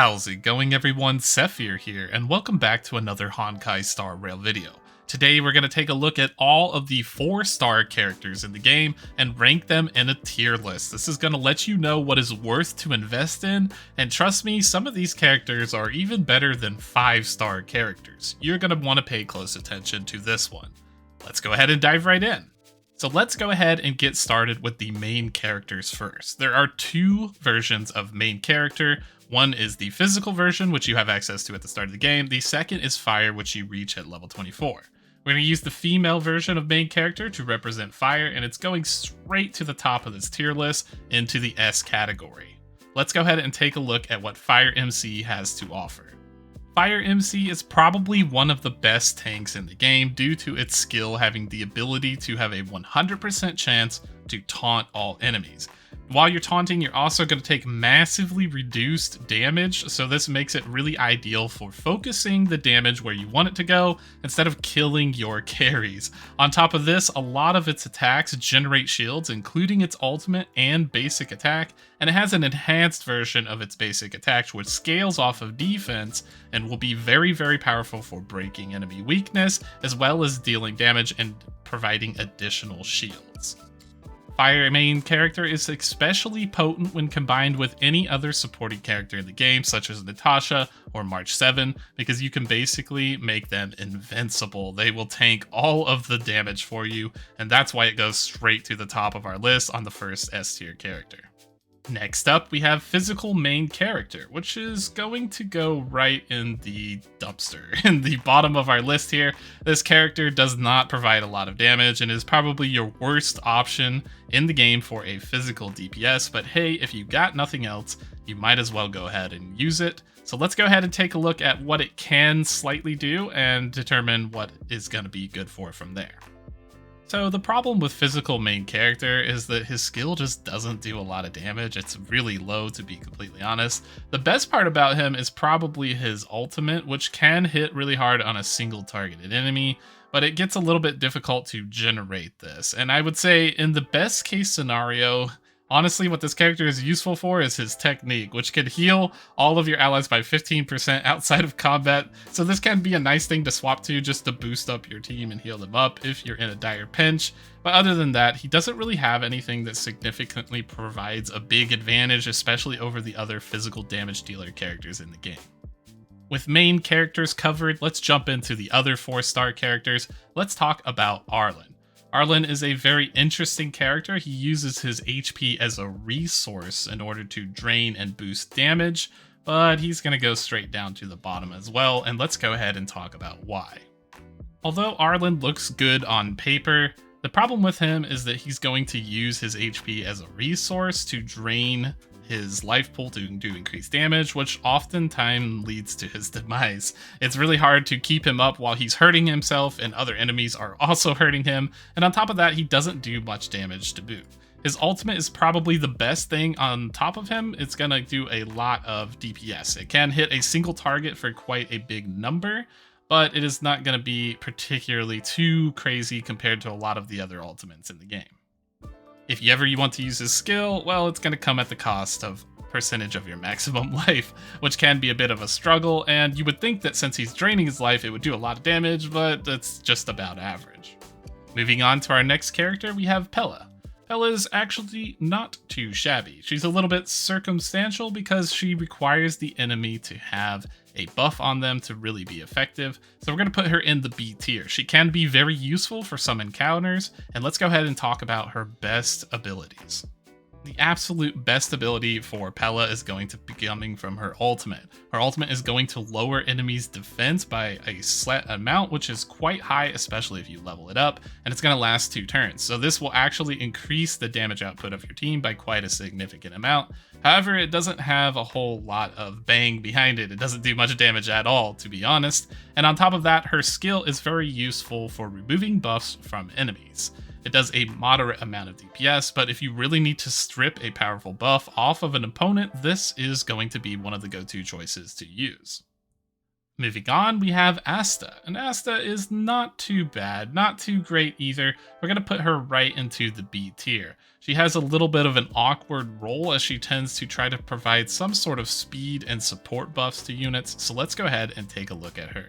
How's it going, everyone? Sethphir here, and welcome back to another Honkai Star Rail video. Today we're going to take a look at all of the 4-star characters in the game and rank them in a tier list. This is going to let you know what is worth to invest in, and trust me, some of these characters are even better than 5-star characters. You're going to want to pay close attention to this one. Let's go ahead and dive right in. So let's go ahead and get started with the main characters first. There are 2 versions of main character. One is the physical version, which you have access to at the start of the game. The second is fire, which you reach at level 24. We're going to use the female version of main character to represent fire, and it's going straight to the top of this tier list into the S category. Let's go ahead and take a look at what Fire MC has to offer. Fire MC is probably one of the best tanks in the game due to its skill having the ability to have a 100% chance to taunt all enemies. While you're taunting, you're also going to take massively reduced damage, so this makes it really ideal for focusing the damage where you want it to go instead of killing your carries. On top of this, a lot of its attacks generate shields, including its ultimate and basic attack, and it has an enhanced version of its basic attack which scales off of defense and will be very, very powerful for breaking enemy weakness, as well as dealing damage and providing additional shields. Fire main character is especially potent when combined with any other supporting character in the game, such as Natasha or March 7, because you can basically make them invincible. They will tank all of the damage for you, and that's why it goes straight to the top of our list on the first S tier character. Next up, we have physical main character, which is going to go right in the dumpster. In the bottom of our list here, this character does not provide a lot of damage and is probably your worst option in the game for a physical DPS, but hey, if you got nothing else, you might as well go ahead and use it. So let's go ahead and take a look at what it can slightly do and determine what is going to be good for from there. So the problem with physical main character is that his skill just doesn't do a lot of damage. It's really low, to be completely honest. The best part about him is probably his ultimate, which can hit really hard on a single targeted enemy, but it gets a little bit difficult to generate this. And I would say in the best case scenario, honestly, what this character is useful for is his technique, which can heal all of your allies by 15% outside of combat. So this can be a nice thing to swap to just to boost up your team and heal them up if you're in a dire pinch. But other than that, he doesn't really have anything that significantly provides a big advantage, especially over the other physical damage dealer characters in the game. With main characters covered, let's jump into the other 4-star characters. Let's talk about Arlen. Arlen is a very interesting character. He uses his HP as a resource in order to drain and boost damage, but he's going to go straight down to the bottom as well, and let's go ahead and talk about why. Although Arlen looks good on paper, the problem with him is that he's going to use his HP as a resource to drain his life pool to do increased damage, which oftentimes leads to his demise. It's really hard to keep him up while he's hurting himself and other enemies are also hurting him, and on top of that, he doesn't do much damage to boot. His ultimate is probably the best thing on top of him. It's gonna do a lot of DPS. It can hit a single target for quite a big number, but it is not gonna be particularly too crazy compared to a lot of the other ultimates in the game. If you want to use his skill, well, it's going to come at the cost of percentage of your maximum life, which can be a bit of a struggle, and you would think that since he's draining his life, it would do a lot of damage, but it's just about average. Moving on to our next character, we have Pella. Pella is actually not too shabby. She's a little bit circumstantial because she requires the enemy to have a buff on them to really be effective. So we're going to put her in the B tier. She can be very useful for some encounters, and let's go ahead and talk about her best abilities. The absolute best ability for Pella is going to be coming from her ultimate. Her ultimate is going to lower enemies' defense by a set amount, which is quite high, especially if you level it up, and it's going to last 2 turns. So this will actually increase the damage output of your team by quite a significant amount. However, it doesn't have a whole lot of bang behind it. It doesn't do much damage at all, to be honest. And on top of that, her skill is very useful for removing buffs from enemies. It does a moderate amount of DPS, but if you really need to strip a powerful buff off of an opponent, this is going to be one of the go-to choices to use. Moving on, we have Asta, and Asta is not too bad, not too great either. We're going to put her right into the B tier. She has a little bit of an awkward role as she tends to try to provide some sort of speed and support buffs to units, so let's go ahead and take a look at her.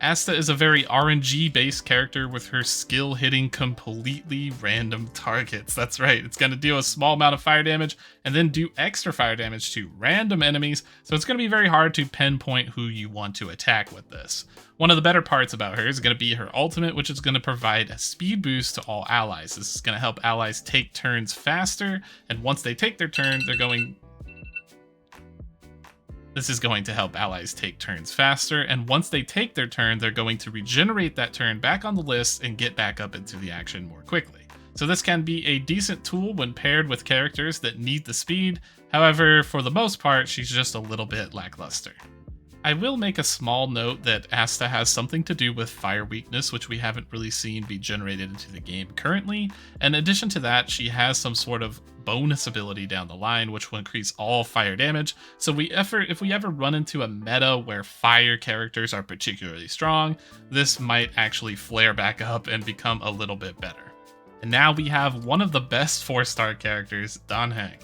Asta is a very RNG based character with her skill hitting completely random targets. That's right, it's going to deal a small amount of fire damage and then do extra fire damage to random enemies, so it's going to be very hard to pinpoint who you want to attack with this. One of the better parts about her is going to be her ultimate, which is going to provide a speed boost to all allies. This is going to help allies take turns faster, and once they take their turn, This is going to help allies take turns faster, and once they take their turn, they're going to regenerate that turn back on the list and get back up into the action more quickly. So this can be a decent tool when paired with characters that need the speed. However, for the most part, she's just a little bit lackluster. I will make a small note that Asta has something to do with fire weakness, which we haven't really seen be generated into the game currently. In addition to that, she has some sort of bonus ability down the line, which will increase all fire damage. So if we ever run into a meta where fire characters are particularly strong, this might actually flare back up and become a little bit better. And now we have one of the best 4-star characters, Heng.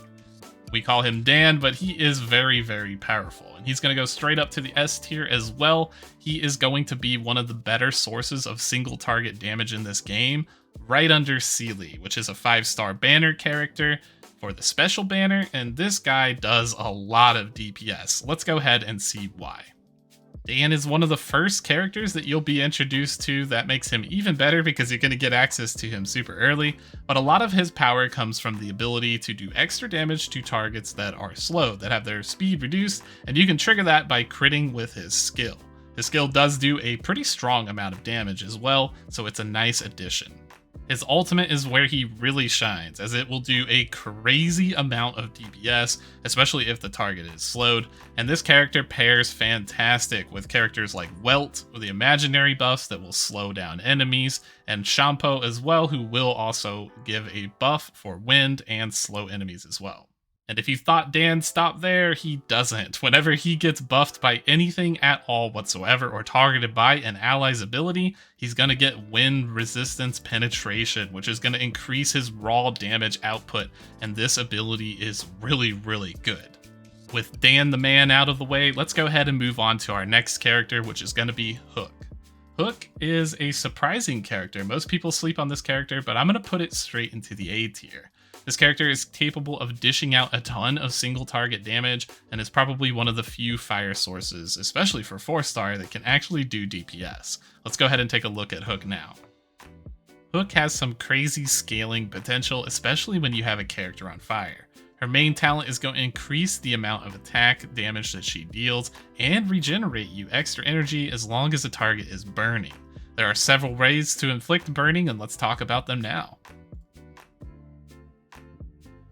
We call him Dan, but he is very, very powerful. And he's going to go straight up to the S tier as well. He is going to be one of the better sources of single target damage in this game, right under Sealy, which is a 5-star banner character for the special banner. And this guy does a lot of DPS. Let's go ahead and see why. Dan is one of the first characters that you'll be introduced to. That makes him even better because you're going to get access to him super early, but a lot of his power comes from the ability to do extra damage to targets that are slow, that have their speed reduced, and you can trigger that by critting with his skill. His skill does do a pretty strong amount of damage as well, so it's a nice addition. His ultimate is where he really shines, as it will do a crazy amount of DPS, especially if the target is slowed, and this character pairs fantastic with characters like Welt, with the imaginary buffs that will slow down enemies, and Shampoo as well, who will also give a buff for wind and slow enemies as well. And if you thought Dan stopped there, he doesn't. Whenever he gets buffed by anything at all whatsoever or targeted by an ally's ability, he's going to get wind resistance penetration, which is going to increase his raw damage output, and this ability is really, really good. With Dan the man out of the way, let's go ahead and move on to our next character, which is going to be Hook. Hook is a surprising character. Most people sleep on this character, but I'm going to put it straight into the A tier. This character is capable of dishing out a ton of single target damage and is probably one of the few fire sources, especially for 4-star, that can actually do DPS. Let's go ahead and take a look at Hook now. Hook has some crazy scaling potential, especially when you have a character on fire. Her main talent is going to increase the amount of attack damage that she deals and regenerate you extra energy as long as the target is burning. There are several ways to inflict burning, and let's talk about them now.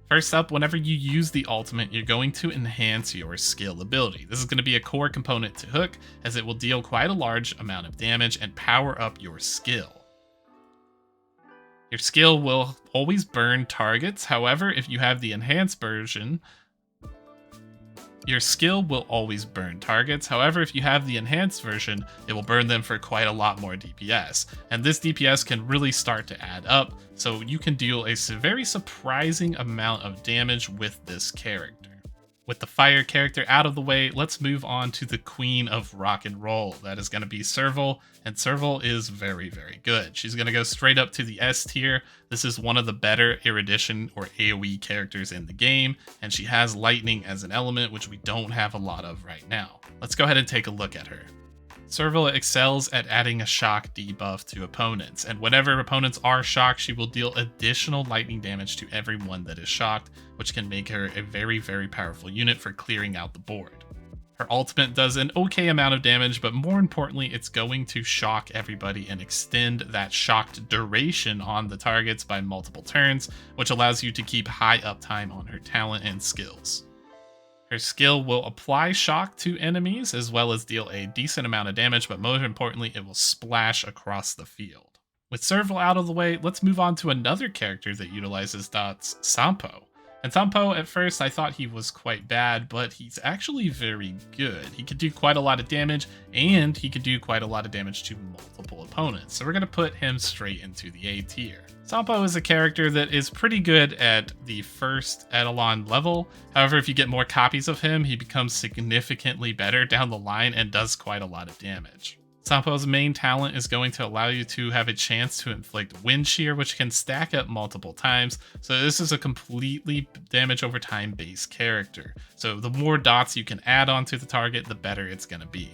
First up, whenever you use the ultimate, you're going to enhance your skill ability. This is going to be a core component to Hook, as it will deal quite a large amount of damage and power up your skill. Your skill will always burn targets. However, if you have the enhanced version, your skill will always burn targets. However, if you have the enhanced version, it will burn them for quite a lot more DPS. And this DPS can really start to add up, so you can deal a very surprising amount of damage with this character. With the fire character out of the way, let's move on to the queen of rock and roll. That is going to be Serval, and Serval is very, very good. She's going to go straight up to the S tier. This is one of the better erudition or AoE characters in the game, and she has lightning as an element, which we don't have a lot of right now. Let's go ahead and take a look at her. Serval excels at adding a shock debuff to opponents, and whenever opponents are shocked, she will deal additional lightning damage to everyone that is shocked, which can make her a very, very powerful unit for clearing out the board. Her ultimate does an okay amount of damage, but more importantly, it's going to shock everybody and extend that shocked duration on the targets by multiple turns, which allows you to keep high uptime on her talent and skills. Her skill will apply shock to enemies as well as deal a decent amount of damage, but most importantly, it will splash across the field. With Serval out of the way, let's move on to another character that utilizes dots, Sampo. And Sampo, at first I thought he was quite bad, but he's actually very good. He could do quite a lot of damage, and he could do quite a lot of damage to multiple opponents. So we're going to put him straight into the A tier. Sampo is a character that is pretty good at the first Eidolon level. However, if you get more copies of him, he becomes significantly better down the line and does quite a lot of damage. Sampo's main talent is going to allow you to have a chance to inflict wind shear, which can stack up multiple times. So this is a completely damage over time based character. So the more dots you can add onto the target, the better it's going to be.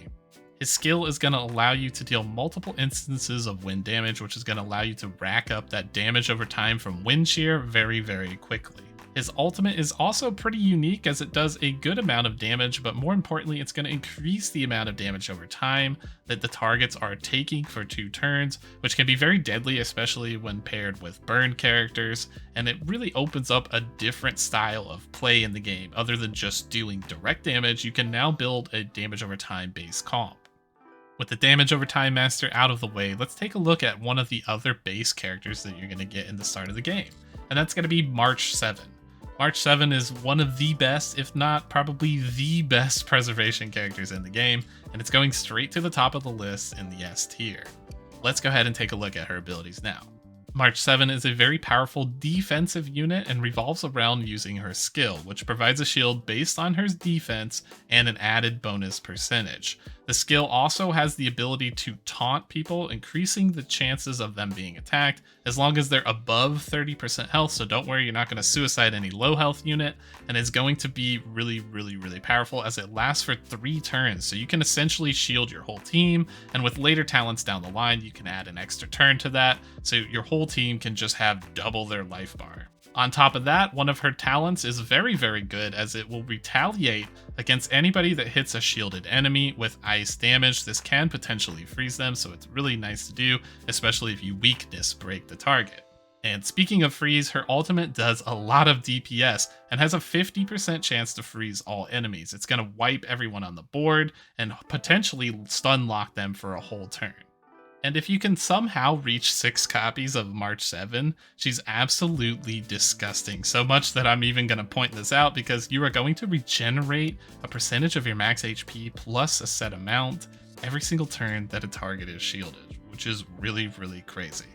His skill is going to allow you to deal multiple instances of wind damage, which is going to allow you to rack up that damage over time from wind shear very, very quickly. His ultimate is also pretty unique as it does a good amount of damage, but more importantly, it's going to increase the amount of damage over time that the targets are taking for 2 turns, which can be very deadly, especially when paired with burn characters, and it really opens up a different style of play in the game. Other than just dealing direct damage, you can now build a damage over time based comp. With the damage over time master out of the way, let's take a look at one of the other base characters that you're going to get in the start of the game, and that's going to be March 7. March 7 is one of the best, if not probably the best preservation characters in the game, and it's going straight to the top of the list in the S tier. Let's go ahead and take a look at her abilities now. March 7 is a very powerful defensive unit and revolves around using her skill, which provides a shield based on her defense and an added bonus percentage. The skill also has the ability to taunt people, increasing the chances of them being attacked as long as they're above 30% health, so don't worry, you're not going to suicide any low health unit, and it's going to be really, really, really powerful as it lasts for 3 turns, so you can essentially shield your whole team, and with later talents down the line, you can add an extra turn to that, so your whole team can just have double their life bar. On top of that, one of her talents is very, very good as it will retaliate against anybody that hits a shielded enemy with ice damage. This can potentially freeze them, so it's really nice to do, especially if you weakness break the target. And speaking of freeze, her ultimate does a lot of DPS and has a 50% chance to freeze all enemies. It's going to wipe everyone on the board and potentially stun lock them for a whole turn. And if you can somehow reach 6 copies of March 7, she's absolutely disgusting. So much that I'm even going to point this out because you are going to regenerate a percentage of your max HP plus a set amount every single turn that a target is shielded, which is really, really crazy.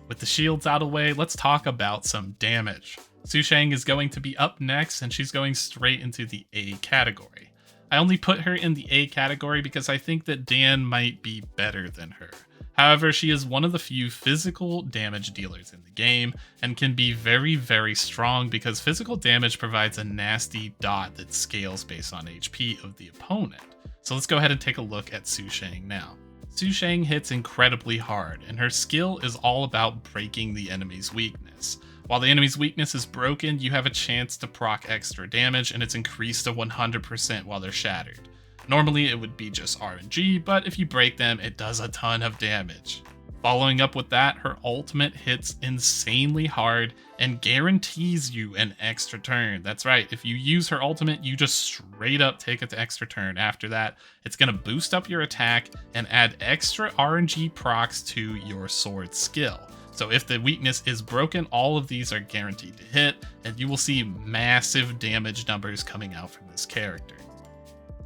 With the shields out of the way, let's talk about some damage. Sushing is going to be up next and she's going straight into the A category. I only put her in the A category because I think that Dan might be better than her. However, she is one of the few physical damage dealers in the game and can be very, very strong because physical damage provides a nasty dot that scales based on HP of the opponent. So let's go ahead and take a look at Sushing now. Sushing hits incredibly hard, and her skill is all about breaking the enemy's weakness. While the enemy's weakness is broken, you have a chance to proc extra damage, and it's increased to 100% while they're shattered. Normally it would be just RNG, but if you break them, it does a ton of damage. Following up with that, her ultimate hits insanely hard and guarantees you an extra turn. That's right, if you use her ultimate, you just straight up take an extra turn after that. It's going to boost up your attack and add extra RNG procs to your sword skill. So if the weakness is broken, all of these are guaranteed to hit, and you will see massive damage numbers coming out from this character.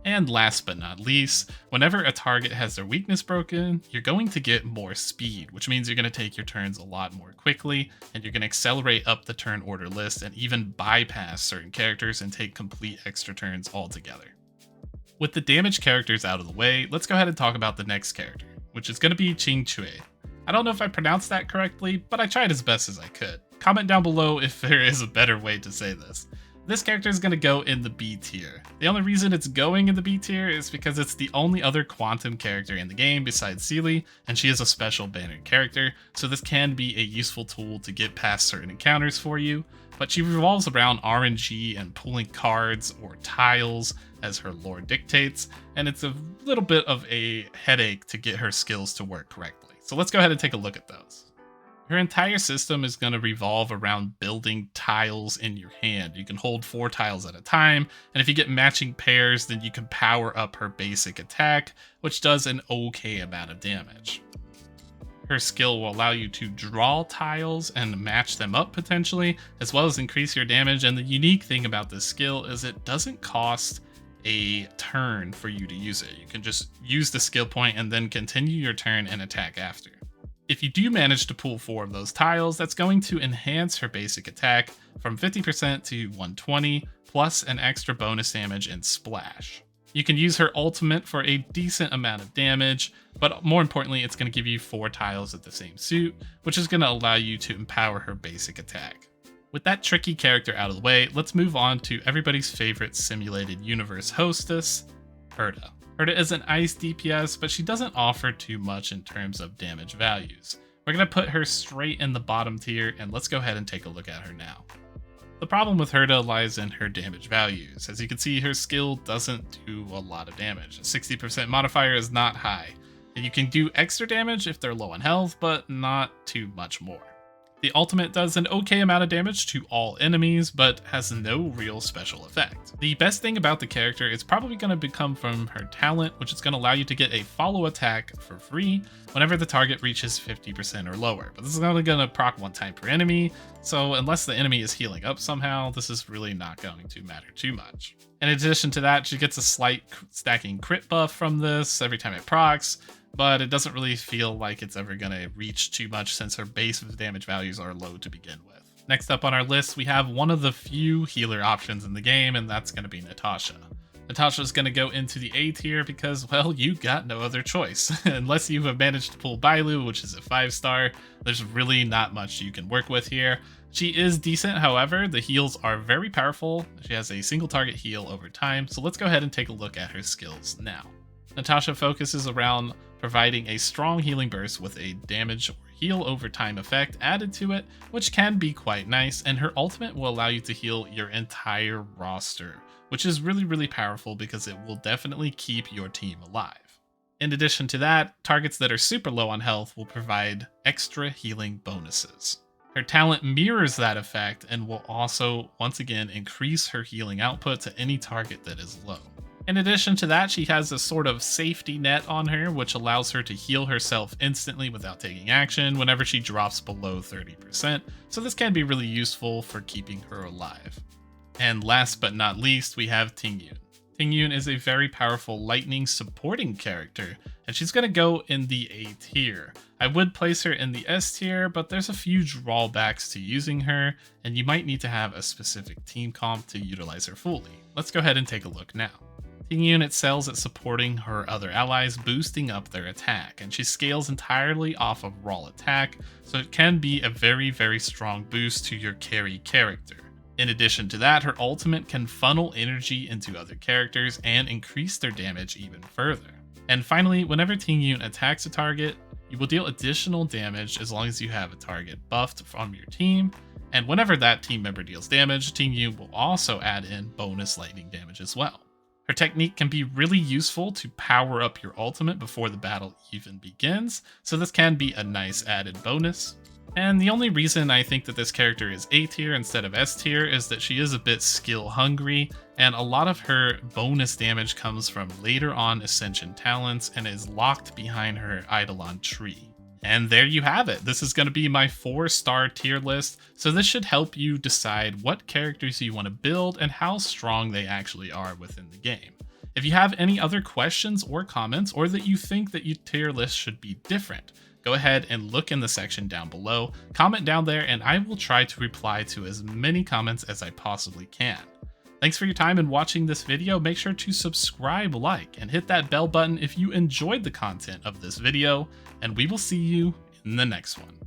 And last but not least, whenever a target has their weakness broken, you're going to get more speed, which means you're going to take your turns a lot more quickly, and you're going to accelerate up the turn order list and even bypass certain characters and take complete extra turns altogether. With the damage characters out of the way, let's go ahead and talk about the next character, which is going to be Ching Chui. I don't know if I pronounced that correctly, but I tried as best as I could. Comment down below if there is a better way to say this. This character is going to go in the B tier. The only reason it's going in the B tier is because it's the only other quantum character in the game besides Seely, and she is a special banner character, so this can be a useful tool to get past certain encounters for you, but she revolves around RNG and pulling cards or tiles as her lore dictates, and it's a little bit of a headache to get her skills to work correctly. So let's go ahead and take a look at those. Her entire system is going to revolve around building tiles in your hand. You can hold 4 tiles at a time, and if you get matching pairs, then you can power up her basic attack, which does an okay amount of damage. Her skill will allow you to draw tiles and match them up potentially, as well as increase your damage. And the unique thing about this skill is it doesn't cost a turn for you to use it. You can just use the skill point and then continue your turn and attack after. If you do manage to pull 4 of those tiles, that's going to enhance her basic attack from 50% to 120, plus an extra bonus damage and splash. You can use her ultimate for a decent amount of damage, but more importantly, it's going to give you 4 tiles of the same suit, which is going to allow you to empower her basic attack. With that tricky character out of the way, let's move on to everybody's favorite simulated universe hostess, Herda. Herda is an ice DPS, but she doesn't offer too much in terms of damage values. We're going to put her straight in the bottom tier, and let's go ahead and take a look at her now. The problem with Herda lies in her damage values. As you can see, her skill doesn't do a lot of damage. A 60% modifier is not high, and you can do extra damage if they're low on health, but not too much more. The ultimate does an okay amount of damage to all enemies, but has no real special effect. The best thing about the character is probably going to come from her talent, which is going to allow you to get a follow attack for free whenever the target reaches 50% or lower. But this is only going to proc 1 time per enemy, so unless the enemy is healing up somehow, this is really not going to matter too much. In addition to that, she gets a slight stacking crit buff from this every time it procs, but it doesn't really feel like it's ever going to reach too much since her base damage values are low to begin with. Next up on our list, we have one of the few healer options in the game, and that's going to be Natasha. Natasha is going to go into the A tier because, well, you got no other choice. Unless you have managed to pull Bailu, which is a 5-star, there's really not much you can work with here. She is decent, however, the heals are very powerful. She has a single target heal over time, so let's go ahead and take a look at her skills now. Natasha focuses around providing a strong healing burst with a damage or heal over time effect added to it, which can be quite nice, and her ultimate will allow you to heal your entire roster, which is really powerful because it will definitely keep your team alive. In addition to that, targets that are super low on health will provide extra healing bonuses. Her talent mirrors that effect and will also, once again, increase her healing output to any target that is low. In addition to that, she has a sort of safety net on her, which allows her to heal herself instantly without taking action whenever she drops below 30%, so this can be really useful for keeping her alive. And last but not least, we have Tingyun. Tingyun is a very powerful lightning supporting character, and she's going to go in the A tier. I would place her in the S tier, but there's a few drawbacks to using her, and you might need to have a specific team comp to utilize her fully. Let's go ahead and take a look now. Tingyun excels at supporting her other allies, boosting up their attack, and she scales entirely off of raw attack, so it can be a very strong boost to your carry character. In addition to that, her ultimate can funnel energy into other characters and increase their damage even further. And finally, whenever Tingyun attacks a target, you will deal additional damage as long as you have a target buffed from your team, and whenever that team member deals damage, Tingyun will also add in bonus lightning damage as well. Her technique can be really useful to power up your ultimate before the battle even begins, so this can be a nice added bonus. And the only reason I think that this character is A tier instead of S tier is that she is a bit skill hungry, and a lot of her bonus damage comes from later on Ascension talents and is locked behind her Eidolon tree. And there you have it. This is going to be my 4-star tier list, so this should help you decide what characters you want to build and how strong they actually are within the game. If you have any other questions or comments, or that you think that your tier list should be different, go ahead and look in the section down below, comment down there, and I will try to reply to as many comments as I possibly can. Thanks for your time in watching this video. Make sure to subscribe, like, and hit that bell button if you enjoyed the content of this video, and we will see you in the next one.